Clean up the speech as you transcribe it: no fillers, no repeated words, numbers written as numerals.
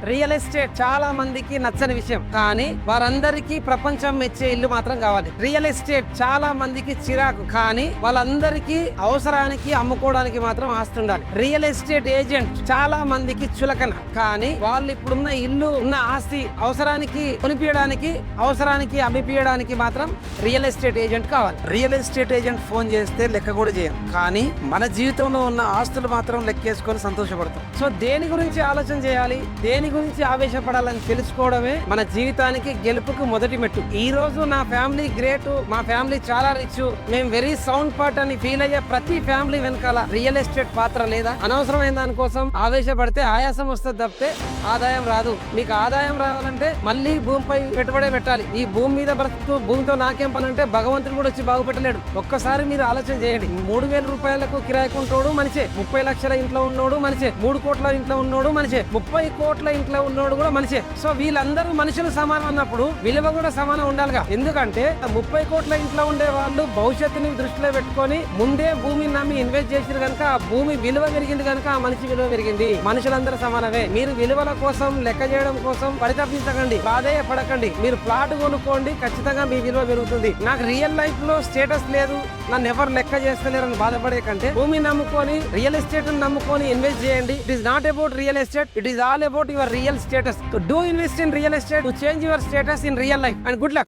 Real estate చాలా మందికి నచ్చని విషయం, కానీ వారందరికీ ప్రపంచం మెచ్చే ఇల్లు మాత్రం కావాలి. రియల్ ఎస్టేట్ చాలా మందికి చిరాకు, కానీ వాళ్ళందరికీ అవసరానికి అమ్ముకోవడానికి మాత్రం ఆస్తి ఉండాలి. రియల్ ఎస్టేట్ ఏజెంట్ చాలా మందికి చులకన, కానీ వాళ్ళు ఇప్పుడున్న ఇల్లు ఉన్న ఆస్తి అవసరానికి కొనిపించడానికి, అవసరానికి అమ్మిపియడానికి మాత్రం రియల్ ఎస్టేట్ ఏజెంట్ కావాలి. రియల్ ఎస్టేట్ ఏజెంట్ ఫోన్ చేస్తే లెక్క కూడా చేయం, కానీ మన జీవితంలో ఉన్న ఆస్తులు మాత్రం లెక్కేసుకొని సంతోషపడతాం. సో దేని గురించి ఆలోచన చేయాలి, దేని గురించి ఆవేశపడాలని తెలుసుకోవడమే మన జీవితానికి గెలుపుకు మొదటి మెట్టు. ఈ రోజు నా ఫ్యామిలీ గ్రేట్, మా ఫ్యామిలీ చాలా రిచ్, మేము వెరీ సౌండ్ పార్ట్ అని ఫీల్ అయ్యే ప్రతి ఫ్యామిలీ వెనకాల రియల్ ఎస్టేట్ పాత్ర లేదా? అనవసరమైన దానికోసం ఆవేశపడితే ఆయాసం వస్తుంది తప్పితే ఆదాయం రాదు. మీకు ఆదాయం రావాలంటే మళ్ళీ భూమిపై పెట్టుబడే పెట్టాలి. ఈ భూమి మీద బ్రతుకుతూ భూమితో నాకేం పని అంటే భగవంతుడు కూడా వచ్చి బాగుపెట్టలేడు. ఒక్కసారి మీరు ఆలోచన చేయండి. 3,000 రూపాయలకు కిరాయికుంటోడు మనిషే, 30 లక్షల ఇంట్లో ఉన్నోడు మనిషే, 3 కోట్ల ఇంట్లో ఉన్నోడు మనిషే, 30 కోట్ల ఇంట్లో ఉన్నోడు కూడా మనిషే. సో వీళ్ళందరూ మనుషులు సమానం అన్నప్పుడు విలువ కూడా సమానం ఉండాలిగా. ఎందుకంటే 30 కోట్ల ఇంట్లో ఉండే వాళ్ళు భవిష్యత్తుని దృష్టిలో పెట్టుకొని ముందే భూమిని నమ్మి ఇన్వెస్ట్ చేసిరు కనుక ఆ భూమి విలువ పెరిగింది కనుక ఆ మనిషి విలువ పెరిగింది. మనుషులందరూ సమానమే. మీరు విలువల కోసం లెక్క చేయడం కోసం పరితపించకండి, బాధేయపడకండి. మీరు ప్లాట్ కొనుక్కోండి, ఖచ్చితంగా మీ విలువ పెరుగుతుంది. నాకు రియల్ లైఫ్ లో స్టేటస్ లేదు, నన్ను ఎవరు లెక్క చేస్తలేరని బాధపడే కంటే భూమి నమ్ముకొని రియల్ ఎస్టేట్ నమ్ముకొని ఇన్వెస్ట్ చేయండి. It is not about real estate, it is all about your real status. So do invest in real estate to change your status in real life, and good luck.